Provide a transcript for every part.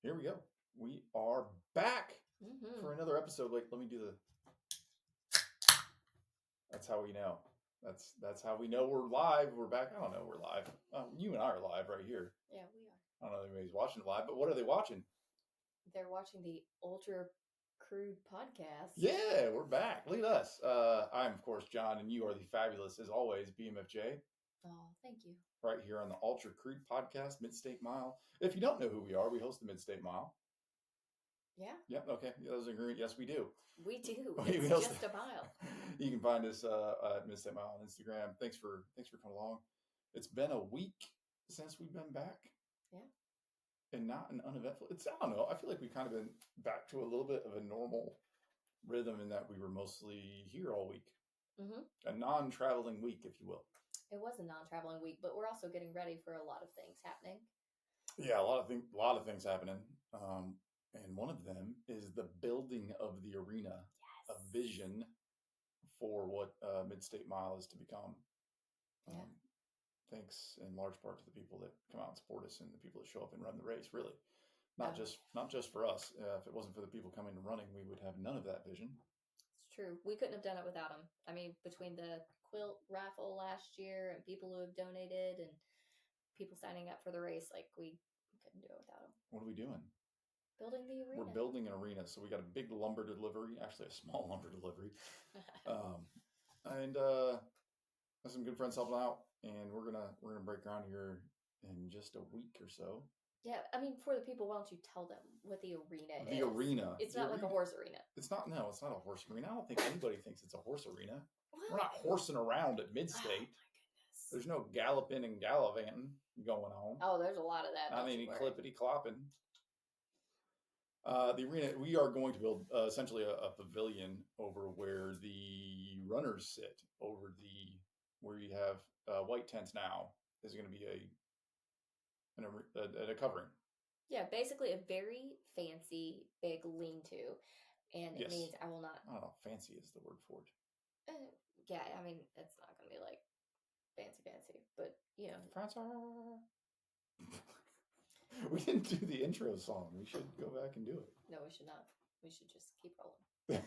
Here we go. We are back for another episode. Wait, let me do the. That's how we know. That's how we know we're live. We're back. I don't know. We're live. You and I are live right here. Yeah, we are. I don't know if anybody's watching live, but what are they watching? They're watching the Ultra Crude podcast. Yeah, we're back. Look at us. I'm of course John, and you are the fabulous, as always, BMFJ. Oh, thank you. Right here on the Ultra Crude podcast, Mid-State Mile. If you don't know who we are, we host the Mid-State Mile. Yeah. Yep. Okay. Yeah, those are agreement. Yes, we do. We do. We It's host just a mile. You can find us at Mid-State Mile on Instagram. Thanks for coming along. It's been a week since we've been back. Yeah. And not an uneventful. I don't know. I feel like we've kind of been back to a little bit of a normal rhythm in that we were mostly here all week. Mm-hmm. A non-traveling week, if you will. It was a non-traveling week, but we're also getting ready for a lot of things happening. Yeah, a lot of things happening. And one of them is the building of the arena, yes. A vision for what Mid-State Mile is to become. Yeah. Thanks in large part to the people that come out and support us and the people that show up and run the race. Really, not just for us. If it wasn't for the people coming and running, we would have none of that vision. It's true. We couldn't have done it without them. I mean, between the quilt raffle last year and people who have donated and people signing up for the race, like we couldn't do it without them. What are we doing? Building the arena. We're building an arena. So we got a big lumber delivery, actually a small lumber delivery. And some good friends helping out, and we're gonna break ground here in just a week or so. Yeah, I mean, for the people, why don't you tell them what the arena is? The arena. It's not like a horse arena. It's not. No, it's not a horse arena. I don't think anybody thinks it's a horse arena. Well, we're not horsing around at Mid-State. Oh, my goodness. There's no galloping and gallivanting going on. Oh, there's a lot of that. Not any clippity clopping. The arena, we are going to build essentially a pavilion over where the runners sit, where you have white tents now. Is going to be a covering. Yeah, basically a very fancy big lean-to, and it means I will not. I don't know. Fancy is the word for it. Yeah, I mean it's not going to be like fancy, but you know. Fancy. We didn't do the intro song. We should go back and do it. No, we should not. We should just keep rolling.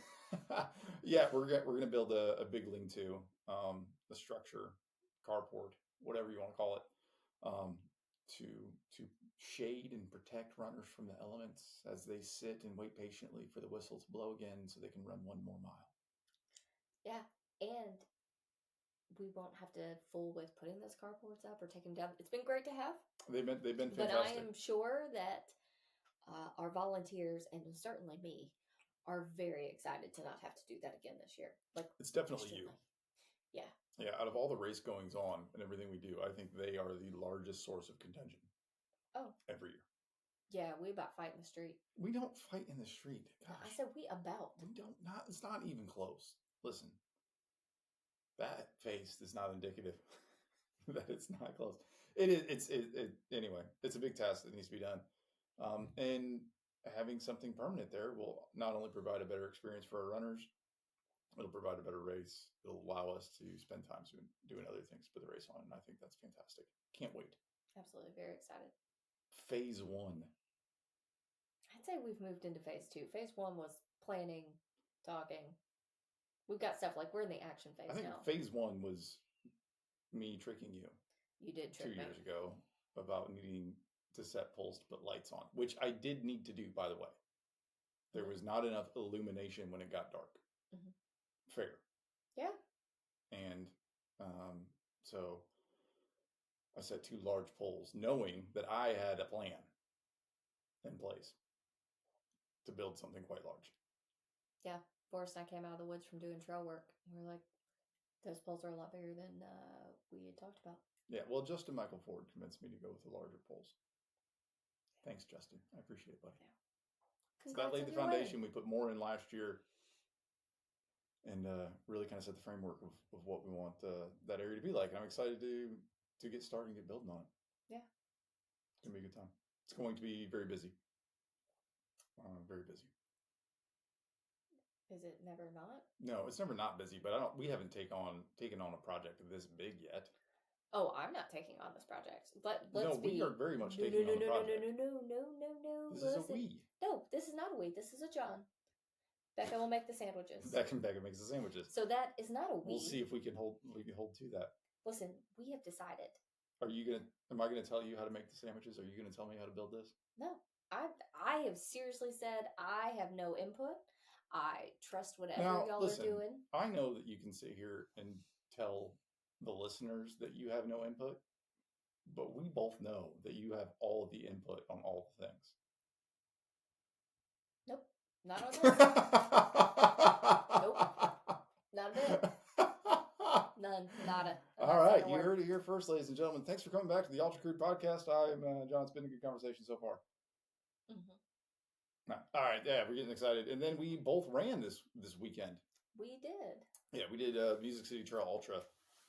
Yeah, we're gonna build a big lean-to, a structure, carport, whatever you want to call it, to shade and protect runners from the elements as they sit and wait patiently for the whistle to blow again, so they can run one more mile. Yeah, and we won't have to fool with putting those carports up or taking them down. It's been great to have. They've been fantastic. But I am sure that our volunteers, and certainly me, are very excited to not have to do that again this year. Like, it's definitely you. Yeah. Yeah, out of all the race goings on and everything we do, I think they are the largest source of contention. Oh. Every year. Yeah, we about fight in the street. We don't fight in the street. Gosh. I said we about. We don't. It's not even close. Listen. That face is not indicative that it's not close. It is. Anyway, it's a big task that needs to be done. And having something permanent there will not only provide a better experience for our runners, it'll provide a better race. It'll allow us to spend time doing other things for the race on. And I think that's fantastic. Can't wait. Absolutely. Very excited. Phase 1. I'd say we've moved into phase 2. Phase 1 was planning, talking. We've got stuff like we're in the action phase now. I think phase 1 was me tricking you. You did trick me 2 years ago about needing to set poles to put lights on, which I did need to do, by the way. There was not enough illumination when it got dark. Mm-hmm. Fair. Yeah. And so I set 2 large poles, knowing that I had a plan in place to build something quite large. Yeah. Forrest and I came out of the woods from doing trail work. And we're like, those poles are a lot bigger than we had talked about. Yeah, well, Justin Michael Ford convinced me to go with the larger poles. Thanks, Justin. I appreciate it, buddy. Yeah. So that laid the foundation. We put more in last year and really kind of set the framework of what we want that area to be like. And I'm excited to get started and get building on it. Yeah. It's going to be a good time. It's going to be very busy. Very busy. Is it never not? No, it's never not busy, but we haven't taken on a project this big yet. Oh, I'm not taking on this project. Let's No, we are be very much no no taking no on the no no no project. no no no no no. This is a Listen, we. no, this is not a we. This is a John. Becca will make the sandwiches. Becca makes the sandwiches. So that is not a we. We'll see if we can hold to that. Listen, we have decided. Are you gonna? Am I gonna tell you how to make the sandwiches? Are you gonna tell me how to build this? No, I have seriously said I have no input. I trust whatever Now, y'all listen. are doing. I know that you can sit here and tell the listeners that you have no input, but we both know that you have all of the input on all the things. Nope, not on this. Nope, not a bit. None, nada. All right, you heard it here first, ladies and gentlemen. Thanks for coming back to the Ultra Crude Podcast. I'm John. It's been a good conversation so far. Mm-hmm. All right, yeah, we're getting excited, and then we both ran this weekend. We did. Yeah, we did Music City Trail Ultra,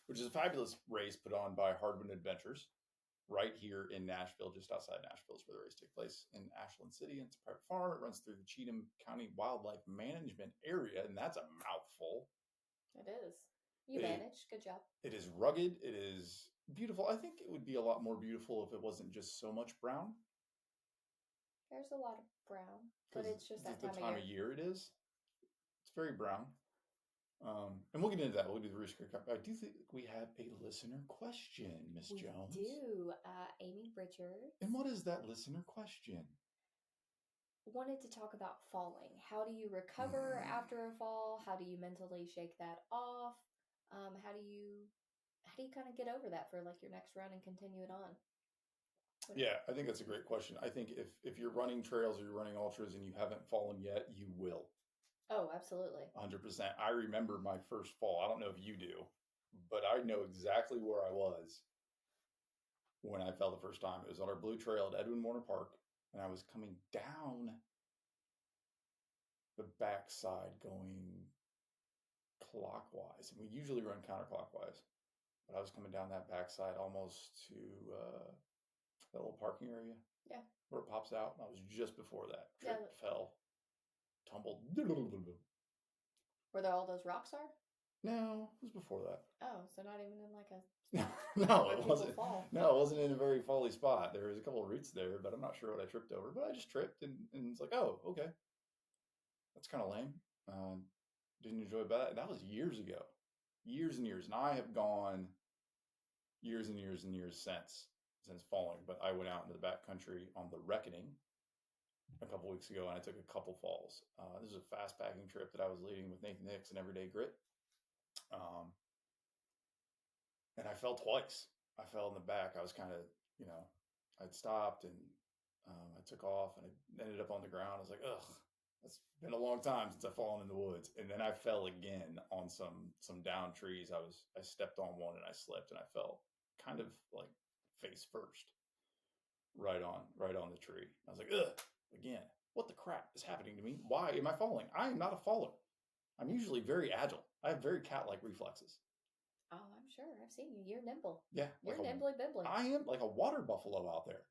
which is a fabulous race put on by Hardwind Adventures, right here in Nashville, just outside Nashville, is where the race takes place in Ashland City. It's a private farm. It runs through the Cheatham County Wildlife Management Area, and that's a mouthful. It is. You managed. Good job. It is rugged. It is beautiful. I think it would be a lot more beautiful if it wasn't just so much brown. There's a lot of brown, but it's just that the time of year it is. It's very brown. And we'll get into that. We'll do the research. I do think we have a listener question, Miss Jones. We do. Amy Richards. And what is that listener question? Wanted to talk about falling. How do you recover after a fall? How do you mentally shake that off? How do you kind of get over that for like your next run and continue it on? Yeah, I think that's a great question. I think if you're running trails or you're running ultras and you haven't fallen yet, you will. Oh, absolutely. 100%. I remember my first fall. I don't know if you do, but I know exactly where I was when I fell the first time. It was on our blue trail at Edwin Warner Park, and I was coming down the backside going clockwise. And we usually run counterclockwise, but I was coming down that backside almost to that little parking area. Yeah. Where it pops out. I was just before that. Tripped, fell, tumbled. Where there all those rocks are? No, it was before that. Oh, so not even in like a no, it wasn't. Fall. No, it wasn't in a very folly spot. There was a couple of roots there, but I'm not sure what I tripped over. But I just tripped, and it's like, oh, okay, that's kind of lame. Didn't enjoy that. That was years ago, years and years, and I have gone years and years and years since falling. But I went out into the backcountry on the Reckoning a couple weeks ago, and I took a couple falls. This is a fast packing trip that I was leading with Nathan Hicks and Everyday Grit. And I fell twice. I fell in the back. I was kind of, I'd stopped and I took off and I ended up on the ground. I was like, ugh, it's been a long time since I've fallen in the woods. And then I fell again on some down trees. I stepped on one and I slipped and I fell kind of like face first, right on the tree. I was like, ugh, again, what the crap is happening to me? Why am I falling? I am not a faller. I'm usually very agile. I have very cat-like reflexes. Oh, I'm sure. I've seen you. You're nimble. Yeah. You're like nimbly bimbly. I am like a water buffalo out there.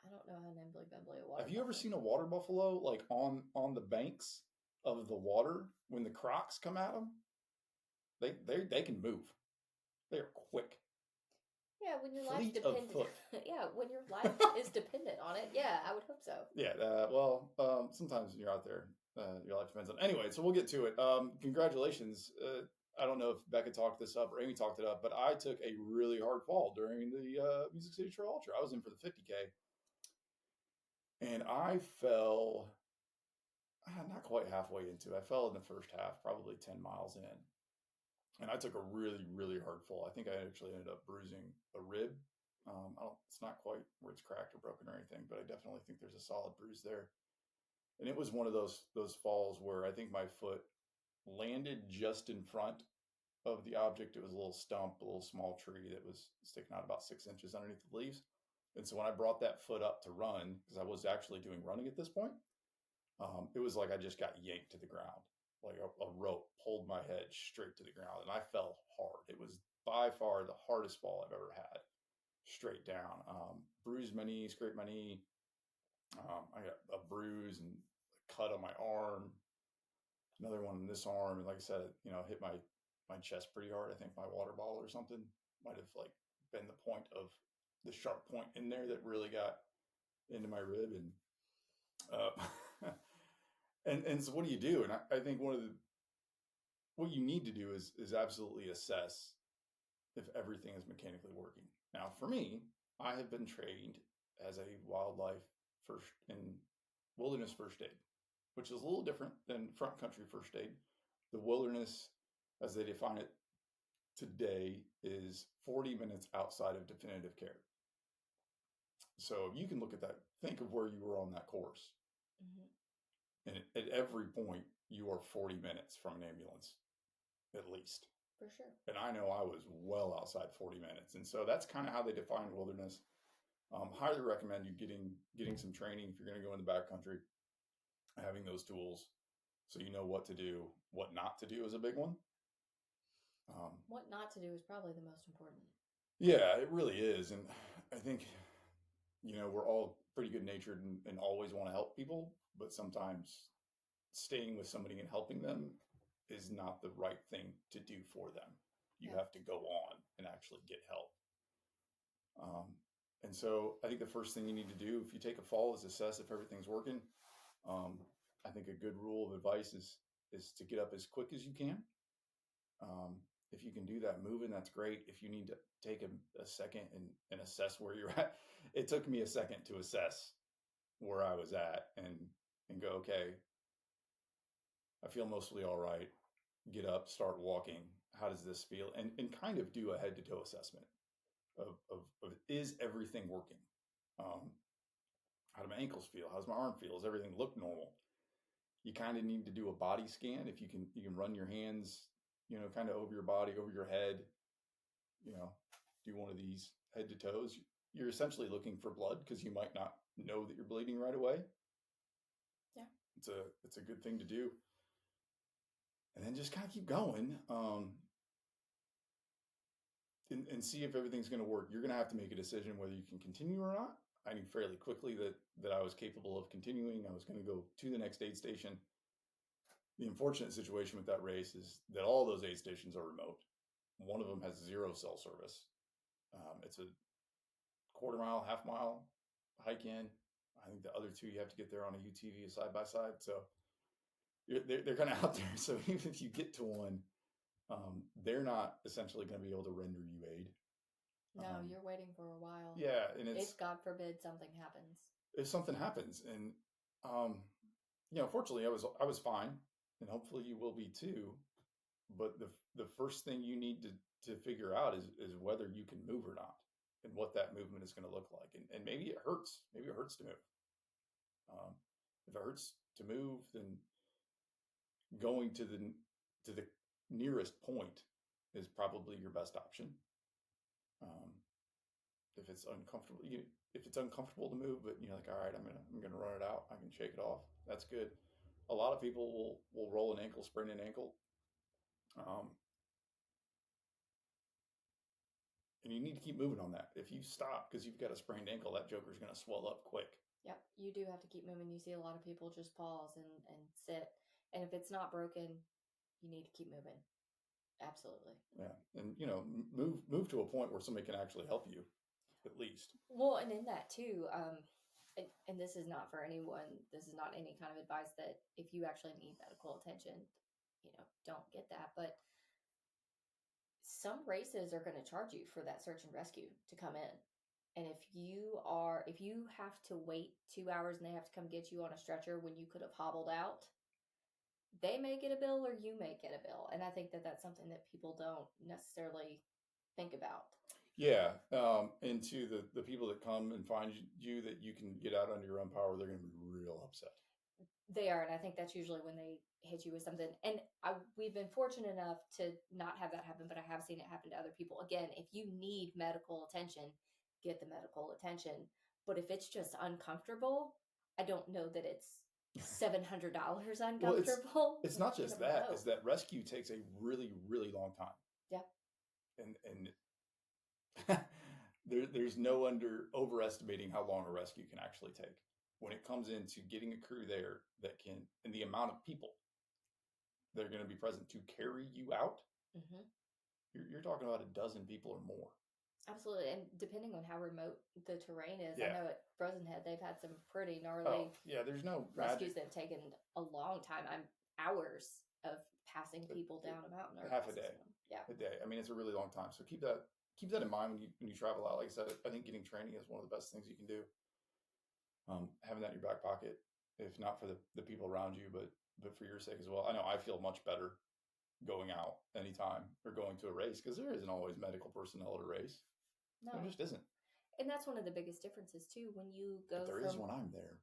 I don't know how nimbly bimbly a water Have you ever seen a water buffalo like on the banks of the water when the crocs come at them? They can move. They are quick. Yeah, when your life dependent. Yeah, when your life is dependent on it. Yeah, I would hope so. Yeah. Sometimes when you're out there, your life depends on. Anyway, so we'll get to it. Congratulations. I don't know if Becca talked this up or Amy talked it up, but I took a really hard fall during the Music City Trail Ultra. I was in for the 50K. And I fell not quite halfway into it. I fell in the first half, probably 10 miles in. And I took a really, really hard fall. I think I actually ended up bruising a rib. It's not quite where it's cracked or broken or anything, but I definitely think there's a solid bruise there. And it was one of those falls where I think my foot landed just in front of the object. It was a little stump, a little small tree that was sticking out about 6 inches underneath the leaves. And so when I brought that foot up to run, because I was actually doing running at this point, it was like I just got yanked to the ground. Like a rope pulled my head straight to the ground, and I fell hard. It was by far the hardest fall I've ever had, straight down. Bruised my knee, scraped my knee. I got a bruise and a cut on my arm, another one in this arm, and like I said, hit my chest pretty hard. I think my water bottle or something. might have like been the point of the sharp point in there that really got into my rib. And and so what do you do? And I think one of the what you need to do is absolutely assess if everything is mechanically working. Now, for me, I have been trained as a wildlife first in wilderness first aid, which is a little different than front country first aid. The wilderness, as they define it today, is 40 minutes outside of definitive care. So you can look at that, think of where you were on that course. Mm-hmm. And at every point, you are 40 minutes from an ambulance, at least. For sure. And I know I was well outside 40 minutes. And so that's kind of how they define wilderness. Highly recommend you getting some training if you're going to go in the backcountry, having those tools so you know what to do. What not to do is a big one. What not to do is probably the most important. Yeah, it really is. And I think, we're all pretty good natured and always want to help people, but sometimes staying with somebody and helping them is not the right thing to do for them. You have to go on and actually get help. And so I think the first thing you need to do if you take a fall is assess if everything's working. I think a good rule of advice is to get up as quick as you can. If you can do that moving, that's great. If you need to take a second and assess where you're at, it took me a second to assess where I was at and go, okay, I feel mostly all right. Get up, start walking. How does this feel? And kind of do a head to toe assessment of is everything working? How do my ankles feel? How's my arm feel? Does everything look normal? You kind of need to do a body scan. If you can run your hands, kind of over your body, over your head, do one of these head to toes. You're essentially looking for blood because you might not know that you're bleeding right away. Yeah. It's a good thing to do. And then just kind of keep going. And see if everything's going to work. You're going to have to make a decision whether you can continue or not. I knew fairly quickly that I was capable of continuing. I was going to go to the next aid station. The unfortunate situation with that race is that all those aid stations are remote. One of them has 0 cell service. It's a quarter-mile, half-mile hike in. I think the other 2 you have to get there on a UTV side by side. So they're kind of out there. So even if you get to one, they're not essentially going to be able to render you aid. No, you're waiting for a while. Yeah, and if God forbid something happens. If something happens, and fortunately, I was fine, and hopefully you will be too. But the first thing you need to figure out is whether you can move or not, and what that movement is going to look like, and maybe it hurts. Maybe it hurts to move. If it hurts to move, then going to the nearest point is probably your best option. If it's uncomfortable, if it's uncomfortable to move, but like, all right, I'm gonna run it out. I can shake it off. That's good. A lot of people will roll an ankle, sprain an ankle, and you need to keep moving on that. If you stop because you've got a sprained ankle, that joker's gonna swell up quick. Yep, you do have to keep moving. You see a lot of people just pause and sit, and if it's not broken, you need to keep moving. Absolutely. Yeah, and move to a point where somebody can actually help you, at least. Well, and in that too, and this is not for anyone. This is not any kind of advice that if you actually need medical attention, don't get that. But some races are going to charge you for that search and rescue to come in. And if you have to wait 2 hours and they have to come get you on a stretcher when you could have hobbled out, they may get a bill or you may get a bill. And I think that that's something that people don't necessarily think about. Yeah. And to the people that come and find you that you can get out under your own power, they're going to be real upset. They are. And I think that's usually when they hit you with something. And we've been fortunate enough to not have that happen, but I have seen it happen to other people. Again, if you need medical attention, get the medical attention. But if it's just uncomfortable, I don't know that it's $700 uncomfortable. Well, it's not just that. Is that rescue takes a really, really long time. Yeah. And there's no overestimating how long a rescue can actually take when it comes into getting a crew there that can, and the amount of people that are going to be present to carry you out. Mm-hmm. you're talking about a dozen people or more. Absolutely, and depending on how remote the terrain is, I Yeah. know at Frozen Head they've had some pretty Oh gnarly yeah. There's no magic. rescues that have taken a long time. I'm hours of passing uh, people down a mountain or Half a day. processing them. Yeah. A day. I mean, it's a really long time. So keep that in mind when you travel out. Like I said, I think getting training is one of the best things you can do. Having that in your back pocket, if not for the people around you, but for your sake as well. I know I feel much better going out anytime or going to a race because there isn't always medical personnel at a race. There No. just isn't. And that's one of the biggest differences too when you But go there is from when I'm there.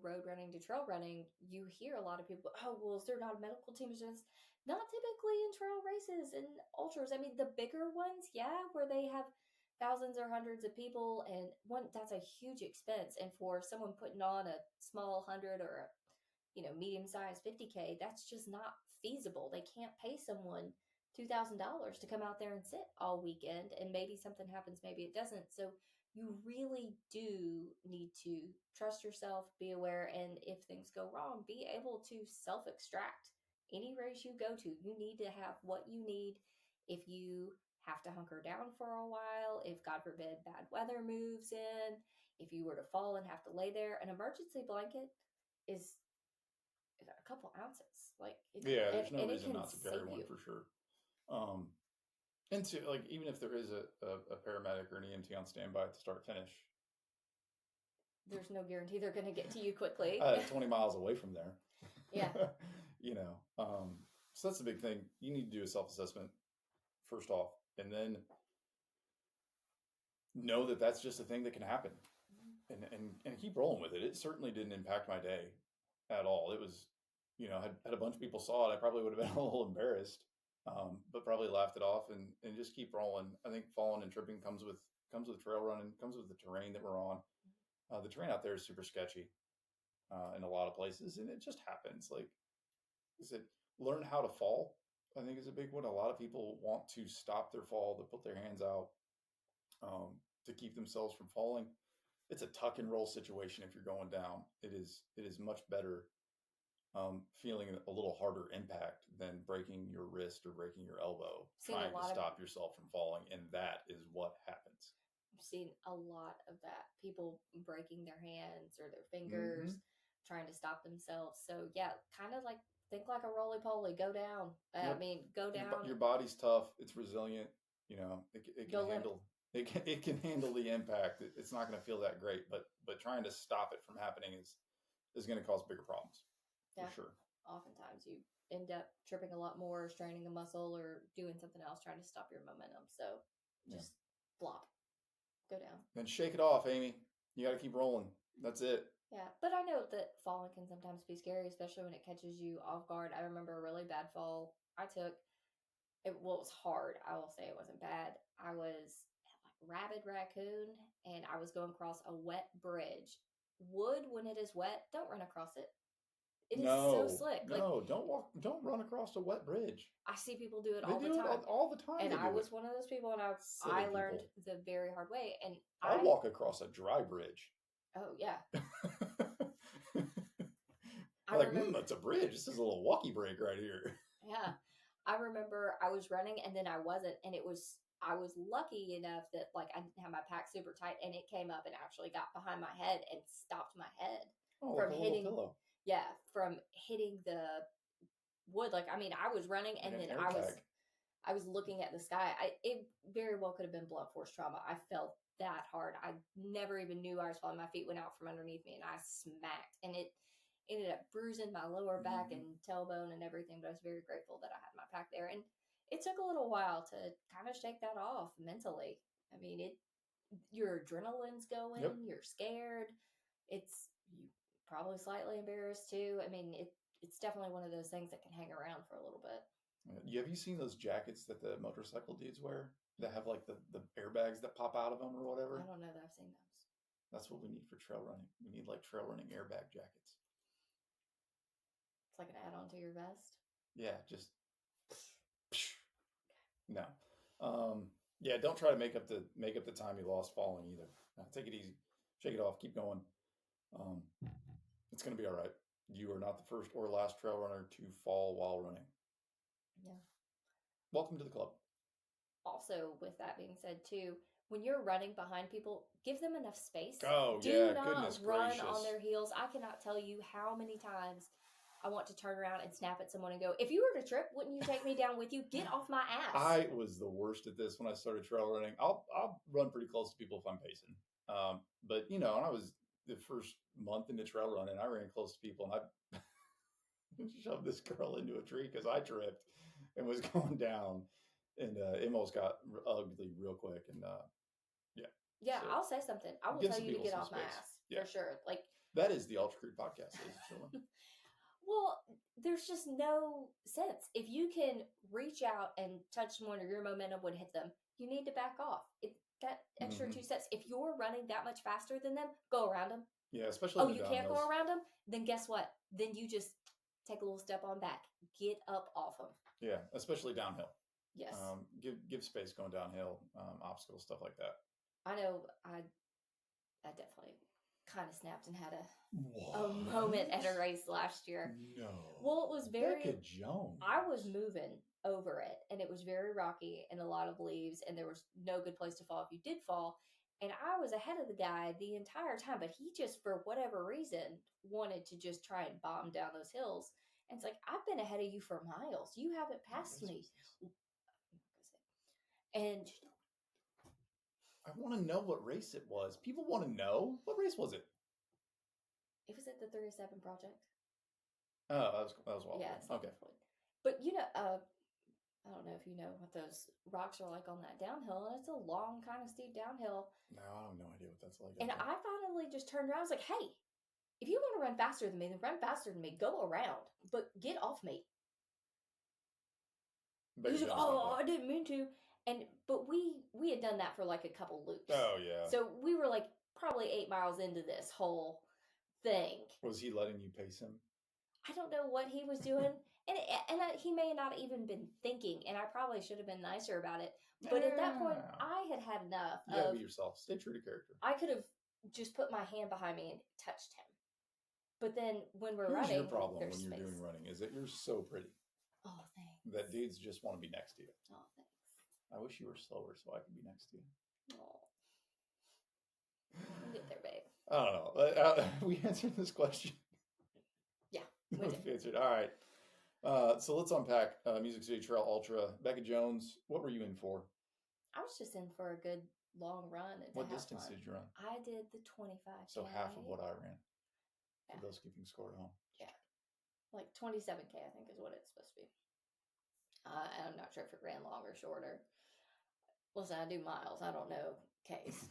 road running to trail running, you hear a lot of people, oh, well, is there not a medical team? Just not typically in trail races and ultras. I mean, the bigger ones, yeah, where they have thousands or hundreds of people, and one that's a huge expense. And for someone putting on a small 100 or a medium sized 50K, that's just not feasible. They can't pay someone $2,000 to come out there and sit all weekend, and maybe something happens, maybe it doesn't. So you really do need to trust yourself, be aware, and if things go wrong, be able to self extract. Any race you go to, you need to have what you need. If you have to hunker down for a while, if God forbid bad weather moves in, if you were to fall and have to lay there, an emergency blanket is a couple ounces. Like Yeah, there's no and it reason can not to carry save one you. for sure. Um, and to like even if there is a paramedic or an EMT on standby at the start finish, There's no guarantee they're going to get to you quickly. 20 miles away from there. Yeah. you know, so that's a big thing. You need to do a self assessment first off, and then know that that's just a thing that can happen, and keep rolling with it. It certainly didn't impact my day at all. It was, had a bunch of people saw it, I probably would have been a little embarrassed, but probably laughed it off and just keep rolling. I think falling and tripping comes with trail running, comes with the terrain that we're on. The terrain out there is super sketchy in a lot of places, and it just happens. Like I said, learn how to fall. I think is a big one. A lot of people want to stop their fall, to put their hands out to keep themselves from falling. It's a tuck and roll situation if you're going down. It is much better feeling a little harder impact than breaking your wrist or breaking your elbow Seen a trying to lot of stop yourself from falling, and that is what happens. I've seen a lot of that. People breaking their hands or their Mm-hmm. fingers, trying to stop themselves. So yeah, kind of like think like a roly poly, go down. I Yep. mean, go down, Your body's tough. It's resilient. It can go limp. handle it can handle the impact. It's not going to feel that great, but trying to stop it from happening is going to cause bigger problems for Yeah. sure. Oftentimes you end up tripping a lot more, straining a muscle, or doing something else trying to stop your momentum. So Yeah. just flop, go down. Then shake it off, Amy. You got to keep rolling. That's it. Yeah, but I know that falling can sometimes be scary, especially when it catches you off guard. I remember a really bad fall I took. Well, it was hard. I will say it wasn't bad. I was like rabid raccoon, and I was going across a wet bridge. Wood, when it is wet, don't run across it. It is so No, slick. Like no, don't run across a wet bridge. I see people do it They all the do it time, all the time. and They I do it. was one of those people, and I Silly learned people. the very hard way. And I'll walk across a dry bridge. oh yeah, I Like, remember. that's a bridge. This is a little walkie break right here. Yeah. I remember I was running and then I wasn't, and I was lucky enough that like I didn't have my pack super tight, and it came up and actually got behind my head and stopped my head Oh, like from a little hitting. pillow, Yeah, from hitting the wood. Like I mean, I was running like and an then airbag. I was looking at the sky. It very well could have been blunt force trauma. I felt that hard. I never even knew I was falling. My feet went out from underneath me, and I smacked, and it ended up bruising my lower back Mm-hmm. and tailbone and everything. But I was very grateful that I had my pack there, and it took a little while to kind of shake that off mentally. I mean, your adrenaline's Yep. going, you're scared. It's you probably slightly embarrassed too. I mean, it's definitely one of those things that can hang around for a little bit. Have you seen those jackets that the motorcycle dudes wear that have like the airbags that pop out of them or I whatever? don't know that I've seen those. That's what we need for trail running. We need like trail running airbag jackets. It's like an add-on to your vest. Yeah, just no. Um, yeah, don't try to make up the time you lost falling either. Take it easy, shake it off, keep going. Um, it's going to be all right. You are not the first or last trail runner to fall while running. Yeah. welcome to the club. Also, with that being said, too, when you're running behind people, give them enough space. Oh, Do yeah, not goodness run gracious. on their heels. I cannot tell you how many times I want to turn around and snap at someone and go, if you were to trip, wouldn't you take me down with you? Get off my ass. I was the worst at this when I started trail running. I'll run pretty close to people if I'm pacing. But you know, when I was the first month into trail running, I ran close to people and I shoved this girl into a tree because I tripped and was going down, and it almost got ugly real quick. And yeah, Yeah, so I'll say something. I will give tell some you to people get some off my space. ass Yeah. for sure. Like, that is the Ultra Creed podcast, ladies and gentlemen. well, there's just no sense. If you can reach out and touch someone or your momentum would hit them, you need to back off. That extra Mhm. 2 steps. If you're running that much faster than them, go around them. Yeah, especially Oh, in the you can't downhills. go around them? Then guess what? Then you just take a little step on back. Get up off them. Yeah, especially downhill. Yes. Give space going downhill, obstacles, stuff like that. I know I definitely kind of snapped and had a moment at a race last year. No. Well, it was very Becca Jones. I was moving over it and it was very rocky and a lot of leaves and there was no good place to fall if you did fall. And I was ahead of the guy the entire time, but he just, for whatever reason, wanted to just try and bomb down those hills. And it's like, I've been ahead of you for miles. You haven't passed me. And I want to know what race it was. People want to know. What race was it? it was at the 37 Project. Oh, that was Walt. Yeah, it's okay. But you know, I don't know if you know what those rocks are like on that downhill, and it's a long, kind of steep downhill. No, I have no idea what that's like. And I finally just turned around. I was like, "Hey, if you want to run faster than me, then run faster than me. Go around, but get off me." He was like, "Oh, I didn't mean to." But we had done that for like a couple loops. Oh yeah. So we were like probably 8 miles into this whole thing. Was he letting you pace him? I don't know what he was doing. And he may not even been thinking, and I probably should have been nicer about it. But at that point, I had had enough. You gotta be yourself. Stay true to character. I could have just put my hand behind me and touched him. But then when we're Here's running, your problem when you're space. doing running is that you're so pretty. Oh, thanks. That dudes just want to be next to you. Oh, thanks. I wish you were slower so I could be next to you. Oh, we'll get there, babe. I don't know. We answered this question. Yeah, we did. Answered. All right. So let's unpack Music City Trail Ultra. Becca Jones, what were you in for? I was just in for a good long run. What distance did you run? I did the 25K. So half of what I ran. For those keeping score at home. Yeah. Like 27K, I think, is what it's supposed to be. I'm not sure if it ran long or shorter. Listen, I do miles. I don't know Ks.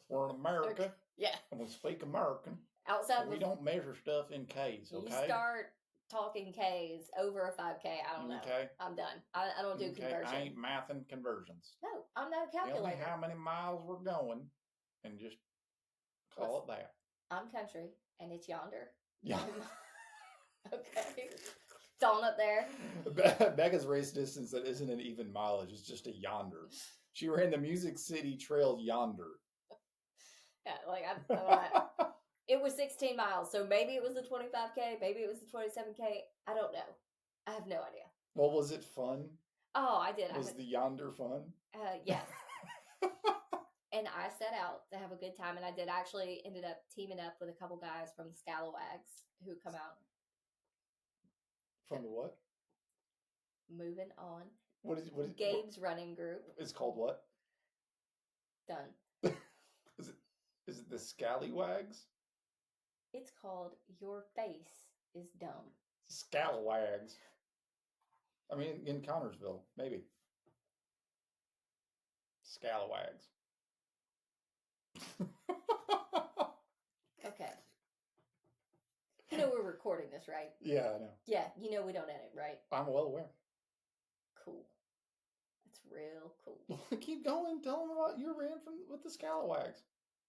We're in America. Okay. Yeah. And we speak American. Outside we don't measure stuff in Ks, okay? You start talking Ks over a 5K, I don't know. Okay. I'm done. I don't do conversion. I ain't mathing conversions. No, I'm not a calculator. Tell me how many miles we're going and just call it that. I'm country and it's yonder. Yeah. Okay. It's on up there. Becca's race distance that isn't an even mileage. It's just a yonder. She ran the Music City Trail yonder. Yeah, like it was 16 miles, so maybe it was the 25K, maybe it was the 27K. I don't know. I have no idea. Well, was it fun? Oh, I did. Was the yonder fun? Yes. And I set out to have a good time, and I did actually ended up teaming up with a couple guys from the Scalawags who come out. From the what? Moving on. What is Gabe's running group? It's called what? Done. Is it the Scallywags? It's called Your Face is Dumb. Scalawags. I mean, in Connorsville, maybe. Scalawags. Okay. You know we're recording this, right? Yeah, I know. Yeah, you know we don't edit, right? I'm well aware. Cool. That's real cool. Keep going. Tell them about your ran with the Scalawags.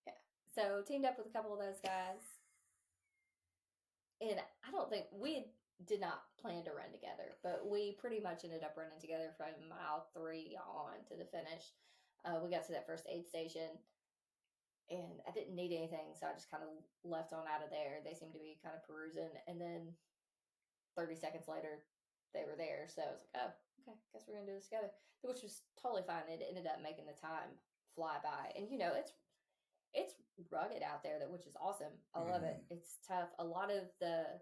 Yeah. So teamed up with a couple of those guys. And I don't think we did not plan to run together, but we pretty much ended up running together from mile 3 on to the finish. We got to that first aid station, and I didn't need anything, so I just kind of left on out of there. They seemed to be kind of perusing, and then 30 seconds later, they were there. So I was like, oh, okay, guess we're gonna do this together, which was totally fine. It ended up making the time fly by, and it's rugged out there, that which is awesome. I love it. It's tough. A lot of the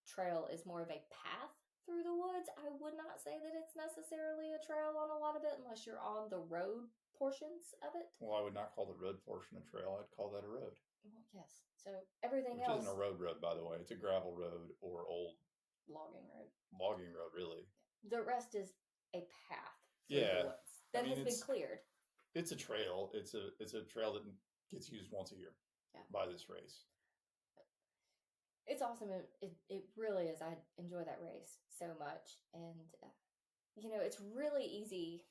trail is more of a path through the woods. I would not say that it's necessarily a trail on a lot of it unless you're on the road portions of it. Well, I would not call the road portion a trail. I'd call that a road. Well, yes. So everything Which else, isn't a road, by the way. It's a gravel road or old logging road. logging road, really. The rest is a path through Yeah, the woods that has been cleared. It's a trail. It's a trail that gets used once a year by this race. It's awesome. It really is. I enjoy that race so much, and it's really easy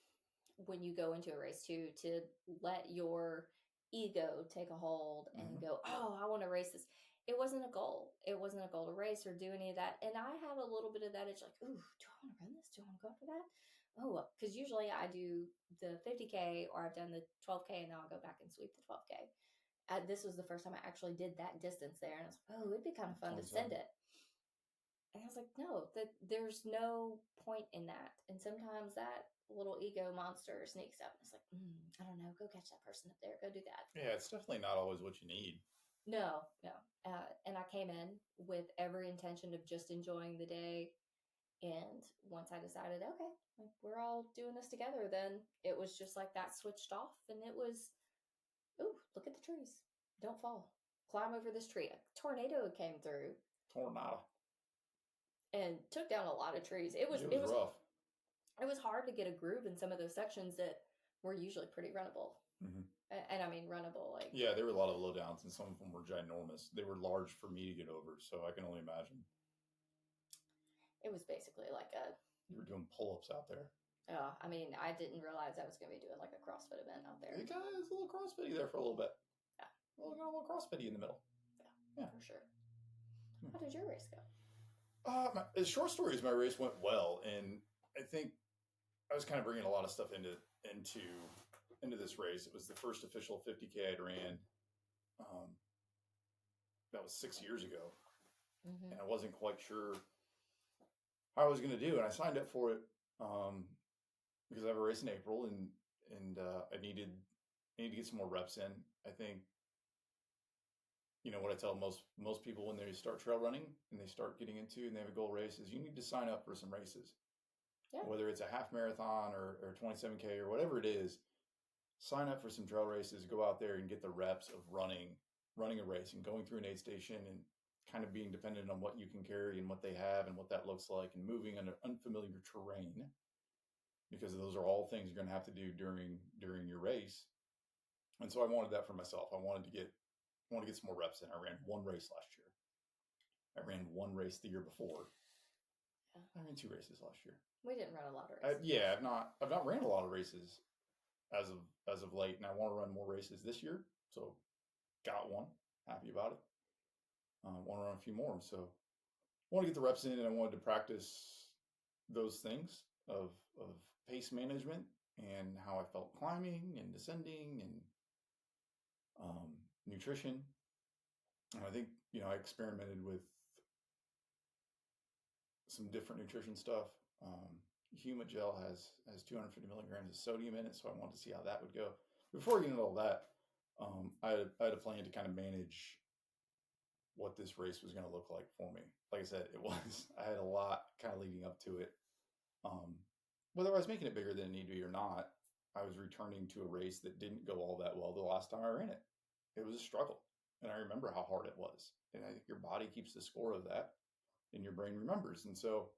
when you go into a race too to let your ego take a hold and go, oh, I want to race this. It wasn't a goal. It wasn't a goal to race or do any of that. And I have a little bit of that. It's like, ooh, do I want to run this? Do I want to go after that? Oh, because usually I do the 50K or I've done the 12K and now I'll go back and sweep the 12K. This was the first time I actually did that distance there. And I was like, oh, it'd be kind of fun to send it. And I was like, no, there's no point in that. And sometimes that little ego monster sneaks up and it's like, I don't know, go catch that person up there, go do that. Yeah, it's definitely not always what you need. No. And I came in with every intention of just enjoying the day. And once I decided, okay, we're all doing this together, then it was just like that switched off. And it was, ooh, look at the trees. Don't fall. Climb over this tree. A tornado came through. Tornado. And took down a lot of trees. It was rough. It was hard to get a groove in some of those sections that were usually pretty runnable. And I mean runnable, like, yeah, there were a lot of lowdowns, and some of them were ginormous. They were large for me to get over, so I can only imagine. It was basically like you were doing pull-ups out there. I mean, I didn't realize I was going to be doing like a CrossFit event out there. It was a little CrossFitty there for a little bit. Yeah, a little CrossFitty in the middle. Yeah, for sure. How did your race go? The short story is my race went well, and I think I was kind of bringing a lot of stuff into this race. It was the first official 50K I'd ran. That was 6 years ago, and I wasn't quite sure how I was going to do, and I signed up for it because I have a race in April, and I needed to get some more reps in. I think what I tell most people when they start trail running and they start getting into and they have a goal race is you need to sign up for some races. Yeah. Whether it's a half marathon or 27K or whatever it is, sign up for some trail races, go out there and get the reps of running a race and going through an aid station and kind of being dependent on what you can carry and what they have and what that looks like and moving under unfamiliar terrain, because those are all things you're going to have to do during your race. And so I wanted that for myself. I wanted to get some more reps in. I ran one race last year. I ran one race the year before. Yeah. I ran 2 races last year. We didn't run a lot of races. I've not ran a lot of races as of late, and I want to run more races this year. So got one. Happy about it. Want to run a few more. So I want to get the reps in, and I wanted to practice those things of pace management and how I felt climbing and descending and nutrition. And I think I experimented with some different nutrition stuff. Huma gel has 250 milligrams of sodium in it, so I wanted to see how that would go. Before I get into all that, I had a plan to kind of manage what this race was going to look like for me. Like I said, I had a lot kind of leading up to it. Whether I was making it bigger than it needed to be or not, I was returning to a race that didn't go all that well the last time I ran it. It was a struggle, and I remember how hard it was. And I think your body keeps the score of that, and your brain remembers. And so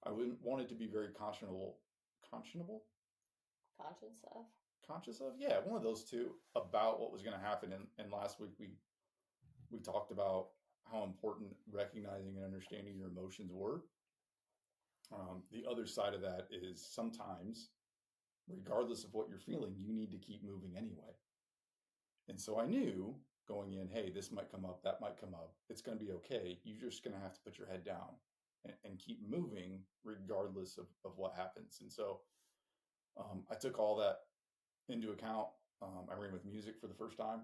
I wanted to be very conscious of, yeah, one of those two, about what was going to happen. And last week we talked about how important recognizing and understanding your emotions were. The other side of that is sometimes, regardless of what you're feeling, you need to keep moving anyway. And so I knew going in, hey, this might come up, that might come up. It's going to be okay. You're just going to have to put your head down and keep moving regardless of what happens. And so I took all that into account. I ran with music for the first time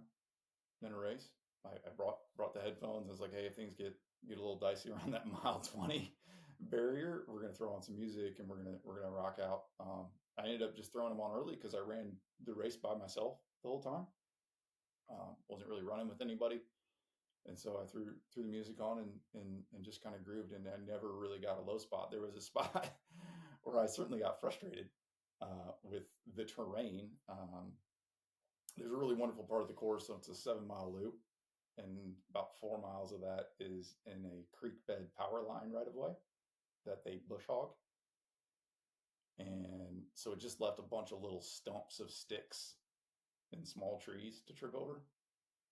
in a race. I brought the headphones. I was like, hey, if things get a little dicey around that mile 20, barrier. We're gonna throw on some music and we're gonna rock out. I ended up just throwing them on early because I ran the race by myself the whole time. Wasn't really running with anybody, and so I threw the music on and just kind of grooved, and I never really got a low spot. There was a spot where I certainly got frustrated with the terrain. There's a really wonderful part of the course, so it's a 7 mile loop, and about 4 miles of that is in a creek bed power line right of way that they bush hog. And so it just left a bunch of little stumps of sticks and small trees to trip over.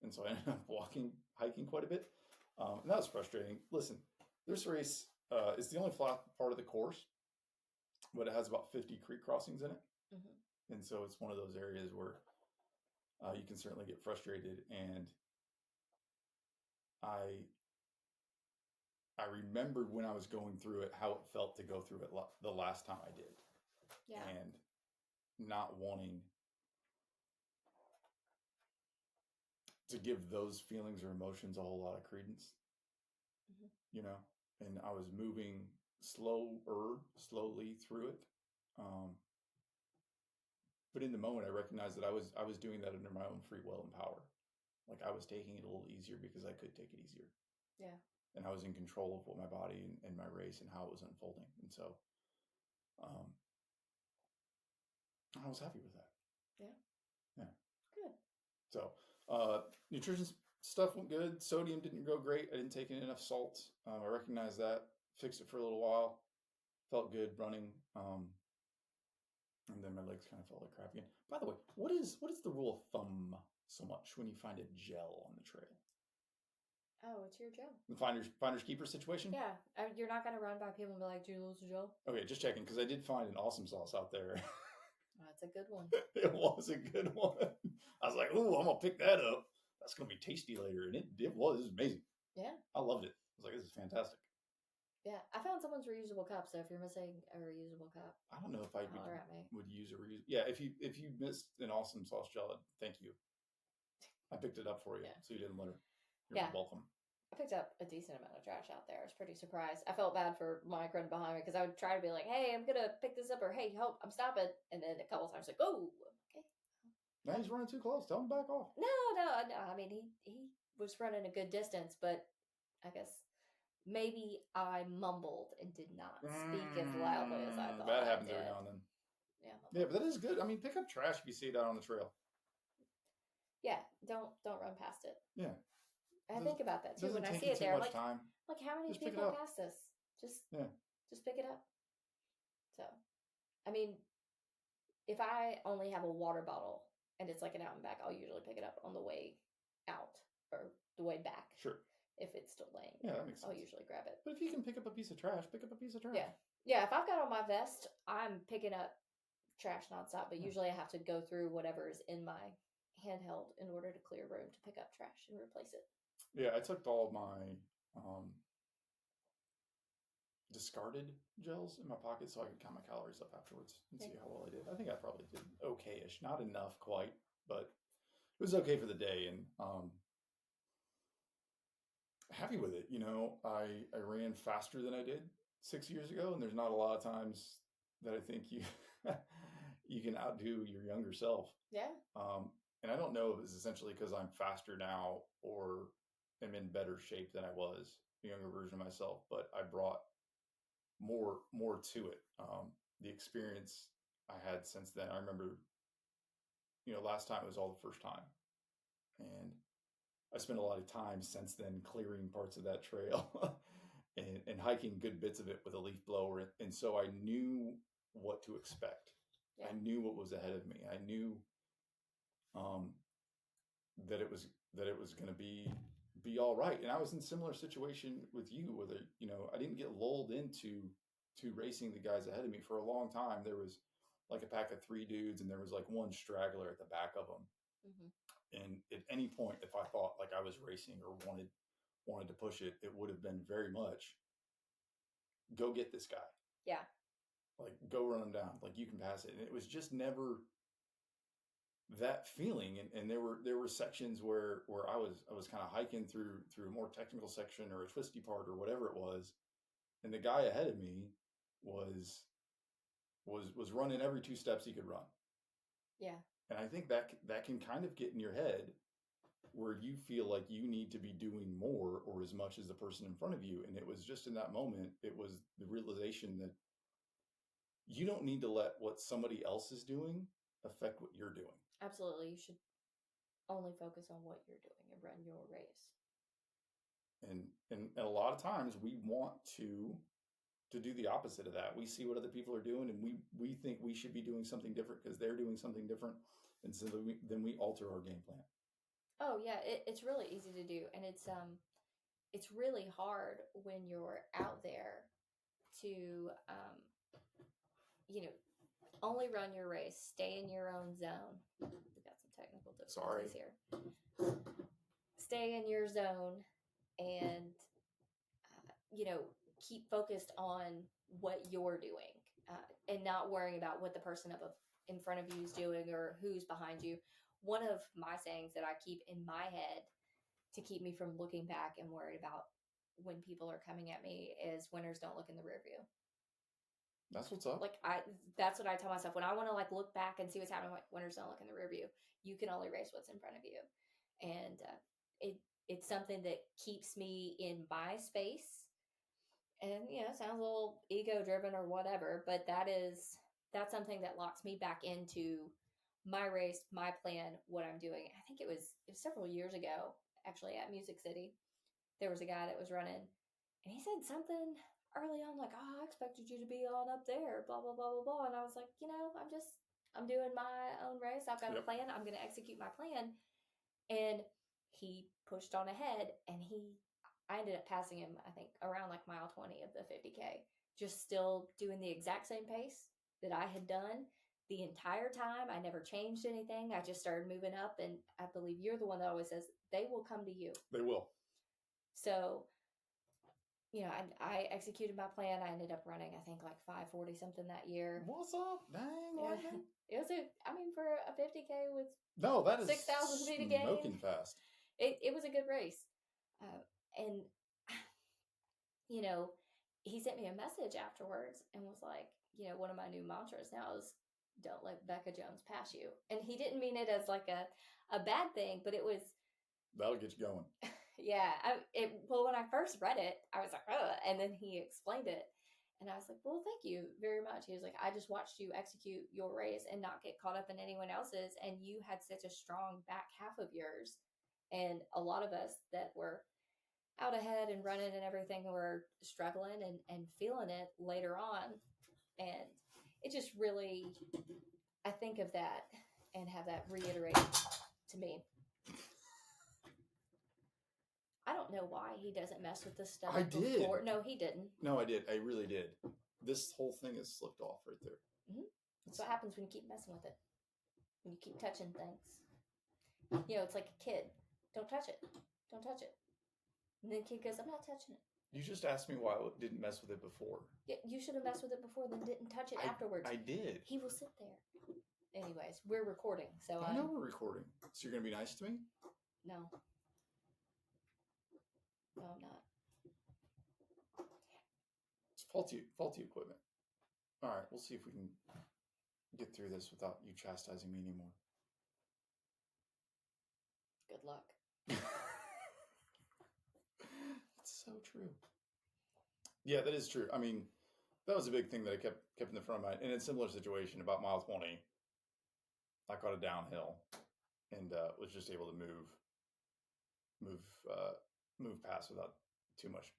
And so I ended up hiking quite a bit. And that was frustrating. Listen, this race is the only flat part of the course, but it has about 50 creek crossings in it. Mm-hmm. And so it's one of those areas where you can certainly get frustrated. And I remembered when I was going through it, how it felt to go through it the last time I did. Yeah. And not wanting to give those feelings or emotions a whole lot of credence, mm-hmm. you know, and I was moving slowly through it. But in the moment, I recognized that I was doing that under my own free will and power. Like I was taking it a little easier because I could take it easier. Yeah. And I was in control of what my body and my race and how it was unfolding. And so I was happy with that. Yeah. Yeah. Good. So nutrition stuff went good. Sodium didn't go great. I didn't take in enough salt. I recognized that. Fixed it for a little while. Felt good running. And then my legs kind of felt like crap again. By the way, what is the rule of thumb so much when you find a gel on the trail? Oh, it's your gel. The finders keepers situation? Yeah. You're not going to run by people and be like, do you lose a gel? Okay, just checking, because I did find an awesome sauce out there. That's a good one. It was a good one. I was like, ooh, I'm going to pick that up. That's going to be tasty later. And it was amazing. Yeah. I loved it. I was like, this is fantastic. Yeah. I found someone's reusable cup, so if you're missing a reusable cup, I don't know if I would use a reusable. Yeah, if you missed an awesome sauce gel, thank you. I picked it up for you, yeah. So you didn't litter. You're welcome. I picked up a decent amount of trash out there. I was pretty surprised. I felt bad for Mike running behind me because I would try to be like, hey, I'm going to pick this up, or hey, help, I'm stopping. And then a couple times like, oh, okay. Now he's running too close. Tell him back off. No. I mean, he was running a good distance, but I guess maybe I mumbled and did not speak as loudly as I thought. That happens every now and then. Yeah, but that is good. I mean, pick up trash if you see it out on the trail. Yeah, don't run past it. Yeah. I think about that too when I see it there. Like how many people pass this? Just pick it up. So, I mean, if I only have a water bottle and it's like an out and back, I'll usually pick it up on the way out or the way back. Sure. If it's still laying, that makes sense. I'll usually grab it. But if you can pick up a piece of trash, pick up a piece of trash. Yeah. If I've got on my vest, I'm picking up trash nonstop. But usually I have to go through whatever is in my handheld in order to clear room to pick up trash and replace it. Yeah, I took all of my discarded gels in my pocket so I could count my calories up afterwards and see how well I did. I think I probably did okay-ish. Not enough quite, but it was okay for the day, and happy with it. You know, I ran faster than I did 6 years ago, and there's not a lot of times that I think you you can outdo your younger self. Yeah. And I don't know if it's essentially because I'm faster now or am in better shape than I was, a younger version of myself, but I brought more to it. The experience I had since then, I remember, last time it was all the first time. And I spent a lot of time since then clearing parts of that trail and hiking good bits of it with a leaf blower. And so I knew what to expect. Yeah. I knew what was ahead of me. I knew that it was going to be all right. And I was in a similar situation with you, whether, I didn't get lulled into racing the guys ahead of me for a long time. There was like a pack of 3 dudes and there was like one straggler at the back of them. Mm-hmm. And at any point, if I thought like I was racing or wanted to push it, it would have been very much go get this guy. Yeah. Like go run him down. Like you can pass it. And it was just never that feeling. And there were sections where I was kind of hiking through a more technical section or a twisty part or whatever it was. and the guy ahead of me was was running every 2 steps he could run. Yeah. And I think that can kind of get in your head where you feel like you need to be doing more or as much as the person in front of you. And it was just in that moment, it was the realization that you don't need to let what somebody else is doing affect what you're doing. Absolutely. You should only focus on what you're doing and run your race. And a lot of times we want to do the opposite of that. We see what other people are doing, and we think we should be doing something different because they're doing something different, and so then we alter our game plan. Oh yeah, it's really easy to do, and it's really hard when you're out there to you know only run your race, stay in your own zone. We've got some technical difficulties here. Stay in your zone, and keep focused on what you're doing, and not worrying about what the person up in front of you is doing or who's behind you. One of my sayings that I keep in my head to keep me from looking back and worried about when people are coming at me is winners don't look in the rear view. That's what's up. That's what I tell myself when I want to look back and see what's happening. Like, winners don't look in the rear view. You can only race what's in front of you, and it's something that keeps me in my space. And it sounds a little ego driven or whatever, but that's something that locks me back into my race, my plan, what I'm doing. I think it was several years ago, actually, at Music City. There was a guy that was running, and he said something early on like, "Oh, I expected you to be on up there, blah blah blah blah blah." And I was like, I'm doing my own race. I've got a plan. I'm going to execute my plan. And he pushed on ahead, and I ended up passing him, I think, around mile 20 of the 50K, just still doing the exact same pace that I had done the entire time. I never changed anything. I just started moving up, and I believe you're the one that always says they will come to you. They will. So, I executed my plan. I ended up running, I think, 540 something that year. What's up? Dang, yeah. It was for a 50K with that is 6,000 feet of gain. Smoking fast. It was a good race. And he sent me a message afterwards and was like, one of my new mantras now is don't let Becca Jones pass you. And he didn't mean it as a bad thing, but it was. That'll get you going. Yeah. When I first read it, I was like, ugh. And then he explained it. And I was like, well, thank you very much. He was like, I just watched you execute your race and not get caught up in anyone else's. And you had such a strong back half of yours. And a lot of us that were out ahead and running and everything were struggling and feeling it later on. And it just really, I think of that and have that reiterated to me. I don't know why he doesn't mess with this stuff. I did. No, he didn't. No, I did. I really did. This whole thing is slipped off right there. Mm-hmm. That's what happens when you keep messing with it. When you keep touching things. It's like a kid. Don't touch it. Don't touch it. And then the kid goes, I'm not touching it. You just asked me why I didn't mess with it before. Yeah, you should have messed with it before, then didn't touch it afterwards. I did. He will sit there. Anyways, we're recording, so I know we're recording. So you're going to be nice to me? No. No, I'm not. It's faulty equipment. All right, we'll see if we can get through this without you chastising me anymore. Good luck. It's so true. Yeah, that is true. I mean, that was a big thing that I kept in the front of my mind. In a similar situation, about mile 20, I caught a downhill and was just able to move past without too much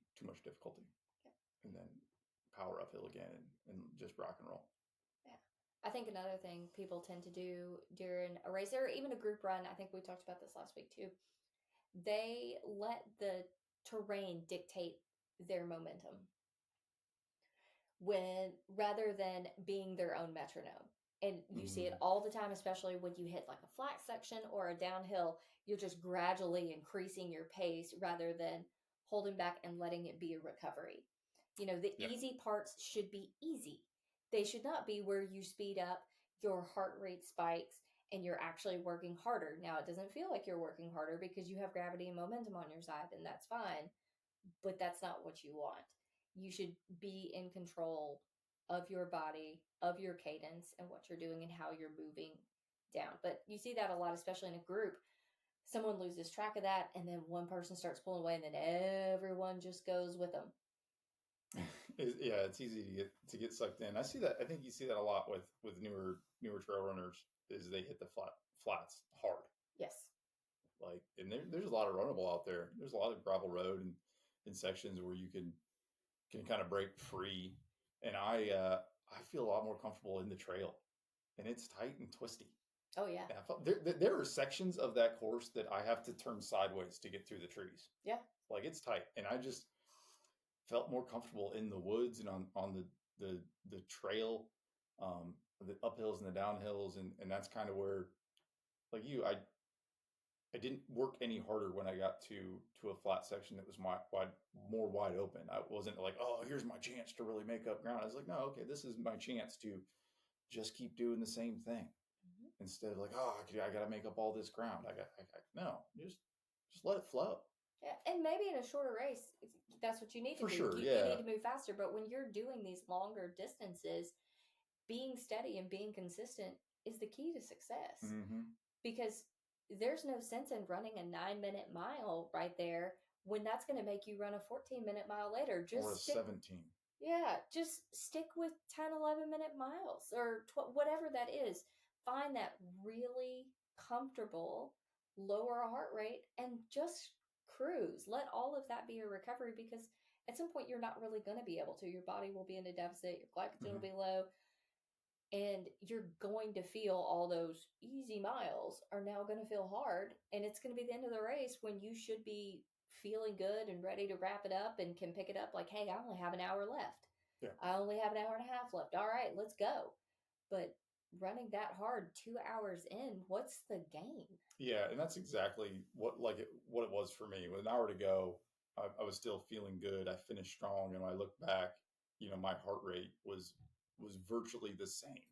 difficulty. Yeah. And then power uphill again and just rock and roll. Yeah. I think another thing people tend to do during a race or even a group run, I think we talked about this last week too, they let the terrain dictate their momentum rather than being their own metronome. And you see it all the time, especially when you hit a flat section or a downhill. You're just gradually increasing your pace rather than holding back and letting it be a recovery. The easy parts should be easy. They should not be where you speed up, your heart rate spikes, and you're actually working harder. Now, it doesn't feel like you're working harder because you have gravity and momentum on your side, and that's fine. But that's not what you want. you should be in control of your body, of your cadence, and what you're doing and how you're moving down. But you see that a lot, especially in a group. Someone loses track of that, and then one person starts pulling away, and then everyone just goes with them. Yeah, it's easy to get sucked in. I see that. I think you see that a lot with newer trail runners is they hit the flats hard. Yes. Like, and there's a lot of runnable out there. There's a lot of gravel road and in sections where you can kind of break free. And I feel a lot more comfortable in the trail, and it's tight and twisty. Oh yeah. And I felt there are sections of that course that I have to turn sideways to get through the trees. Yeah. Like it's tight, and I just felt more comfortable in the woods and on the trail, the uphills and the downhills, and that's kind of where, like you, I didn't work any harder when I got to a flat section that was more wide open. I wasn't like, oh, here's my chance to really make up ground. I was like, no, okay, this is my chance to just keep doing the same thing instead of like, oh, I got to make up all this ground. No, just let it flow. Yeah, and maybe in a shorter race, that's what you need to For do. sure, You yeah. need to move faster. But when you're doing these longer distances, being steady and being consistent is the key to success. Mm-hmm. Because there's no sense in running a 9-minute mile right there when that's going to make you run a 14-minute mile later. Or a 17. Yeah, just stick with 10, 11-minute miles or whatever that is. Find that really comfortable lower heart rate and just cruise. Let all of that be your recovery, because at some point you're not really going to be able to. Your body will be in a deficit, your glycogen will be low, and you're going to feel all those easy miles are now going to feel hard, and it's going to be the end of the race when you should be feeling good and ready to wrap it up and can pick it up like, hey, I only have an hour left. Yeah. I only have an hour and a half left. All right, let's go. But running that hard 2 hours in, what's the gain? Yeah, and that's exactly what it was for me. With an hour to go, I was still feeling good. I finished strong, and when I look back, my heart rate was virtually the same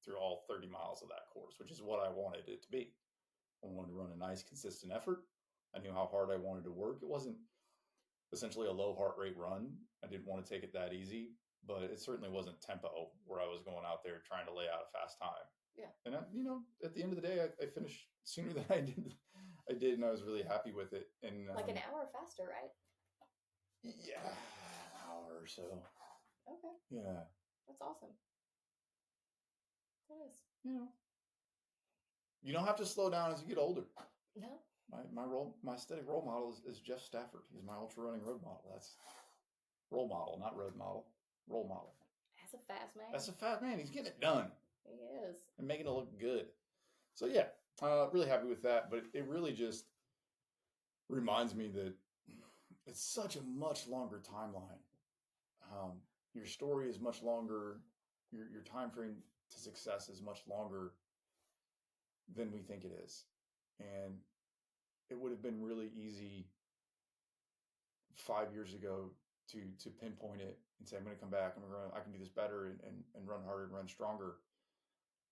through all 30 miles of that course, which is what I wanted it to be. I wanted to run a nice, consistent effort. I knew how hard I wanted to work. It wasn't essentially a low heart rate run. I didn't want to take it that easy, but it certainly wasn't tempo where I was going out there trying to lay out a fast time. Yeah. And at the end of the day, I finished sooner than I did, and I was really happy with it. And like an hour faster, right? Yeah, an hour or so. Okay. Yeah. That's awesome. That is. You don't have to slow down as you get older. No. My aesthetic role model is Jeff Stafford. He's my ultra running road model. That's role model, not road model. Role model. That's a fast man. That's a fast man. He's getting it done. He is. And making it look good. So yeah, really happy with that. But it really just reminds me that it's such a much longer timeline. Your story is much longer. Your time frame to success is much longer than we think it is. And it would have been really easy 5 years ago to pinpoint it and say, I'm going to come back. I can do this better and run harder and run stronger.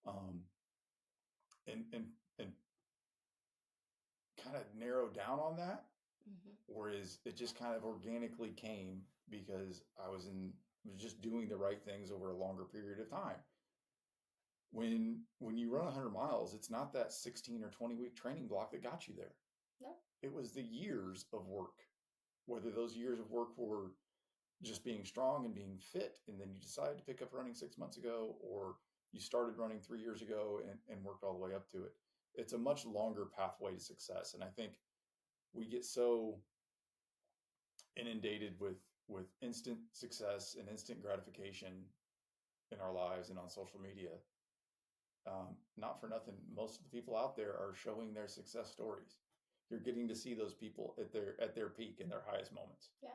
And kind of narrow down on that. Whereas it just kind of organically came because I was just doing the right things over a longer period of time. When you run 100 miles, it's not that 16 or 20 week training block that got you there. No. It was the years of work, whether those years of work were just being strong and being fit, and then you decided to pick up running 6 months ago, or you started running 3 years ago and worked all the way up to it. It's a much longer pathway to success. And I think we get so inundated with instant success and instant gratification in our lives and on social media. Not for nothing, most of the people out there are showing their success stories. You're getting to see those people at their peak and their highest moments. Yeah.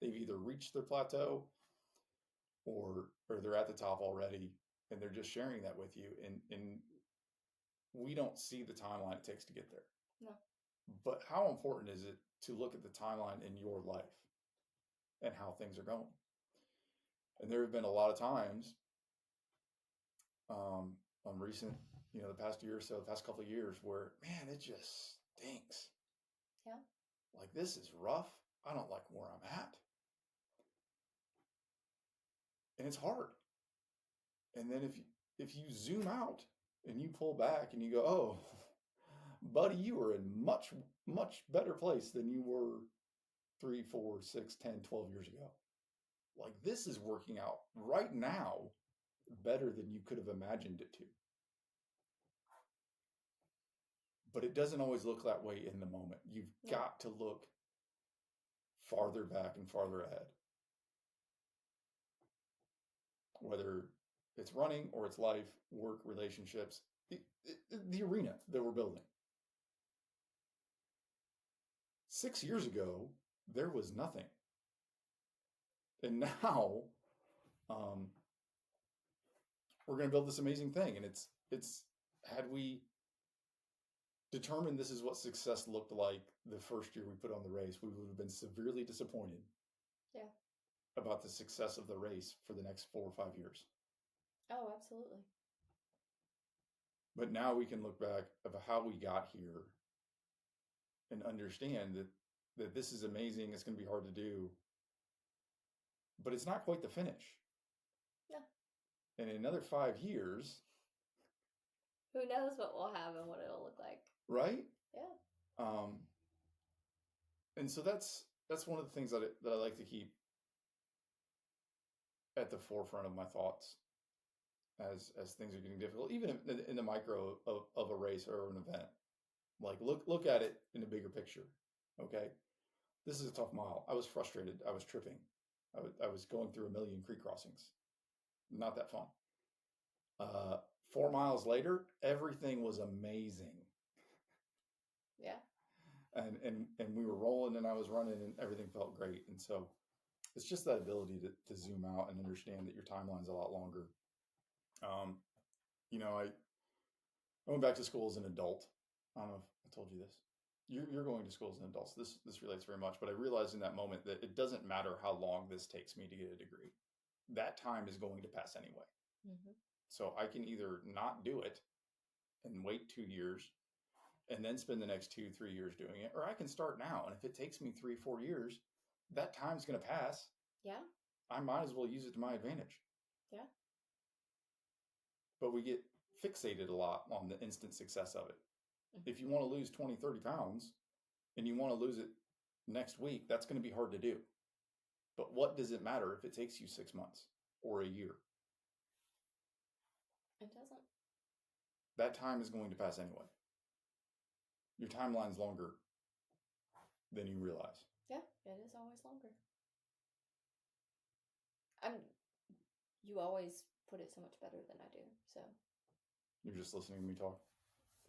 They've either reached their plateau or they're at the top already, and they're just sharing that with you. And we don't see the timeline it takes to get there. No. But how important is it to look at the timeline in your life and how things are going? And there have been a lot of times on recent, the past year or so, the past couple of years, where, man, it just stinks. Yeah. Like, this is rough. I don't like where I'm at. and it's hard. And then if you zoom out and you pull back and you go, oh, buddy, you are in much better place than you were 3, 4, 6, 10, 12 years ago. Like this is working out right now better than you could have imagined it to. But it doesn't always look that way in the moment. You've got to look farther back and farther ahead. Whether it's running or it's life, work, relationships, the arena that we're building. 6 years ago, there was nothing. And now we're going to build this amazing thing. And it's had we determined this is what success looked like the first year we put on the race, we would have been severely disappointed about the success of the race for the next 4 or 5 years. Oh, absolutely. But now we can look back of how we got here and understand that this is amazing. It's going to be hard to do, but it's not quite the finish. Yeah. And in another 5 years, who knows what we'll have and what it'll look like. Right? Yeah. And so that's one of the things that I like to keep at the forefront of my thoughts as things are getting difficult, even in the micro of a race or an event. Like look at it in a bigger picture. Okay, this is a tough mile. I was frustrated. I was tripping. I was going through a million creek crossings. Not that fun. 4 miles later, everything was amazing. Yeah. And we were rolling and I was running and everything felt great. And so it's just that ability to zoom out and understand that your timeline's a lot longer. I went back to school as an adult. I don't know if I told you this. You're going to school as an adult. So this relates very much. But I realized in that moment that it doesn't matter how long this takes me to get a degree. That time is going to pass anyway. Mm-hmm. So I can either not do it and wait 2 years and then spend the next 2, 3 years doing it, or I can start now. And if it takes me 3, 4 years, that time's going to pass. Yeah. I might as well use it to my advantage. Yeah. But we get fixated a lot on the instant success of it. Mm-hmm. If you want to lose 20, 30 pounds and you want to lose it next week, that's going to be hard to do. But what does it matter if it takes you 6 months or a year? It doesn't. That time is going to pass anyway. Your timeline's longer than you realize. Yeah, it is always longer. You always put it so much better than I do, so. You're just listening to me talk?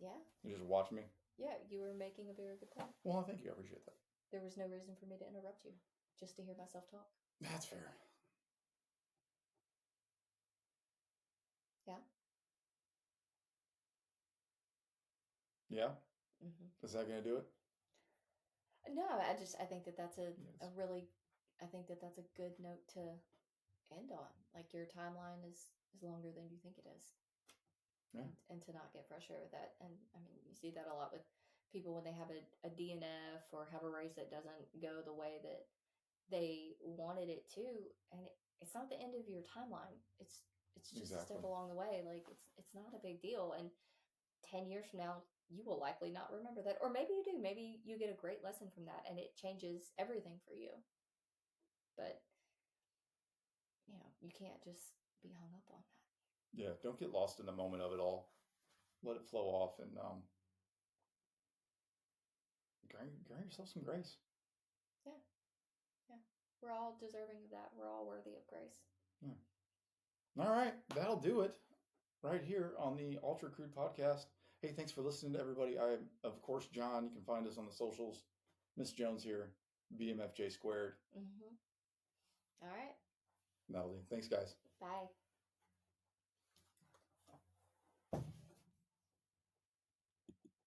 Yeah. You're just watching me? Yeah, you were making a very good point. Well, thank you. I appreciate that. There was no reason for me to interrupt you, just to hear myself talk. That's fair. Yeah. Yeah? Mm-hmm. Is that going to do it? No, I think that that's a good note to end on. Like your timeline is longer than you think it is. Yeah. And to not get frustrated with that. And I mean, you see that a lot with people when they have a DNF or have a race that doesn't go the way that they wanted it to. And it's not the end of your timeline. It's just a step along the way. Like it's not a big deal. And 10 years from now, you will likely not remember that. Or maybe you do. Maybe you get a great lesson from that and it changes everything for you. But, you can't just be hung up on that. Yeah, don't get lost in the moment of it all. Let it flow off and grant yourself some grace. Yeah. Yeah. We're all deserving of that. We're all worthy of grace. Yeah. All right. That'll do it right here on the Ultra Crude podcast. Hey, thanks for listening to everybody. I am, of course, John. You can find us on the socials. Miss Jones here, BMFJ squared. Mm-hmm. All right. Natalie, thanks, guys. Bye.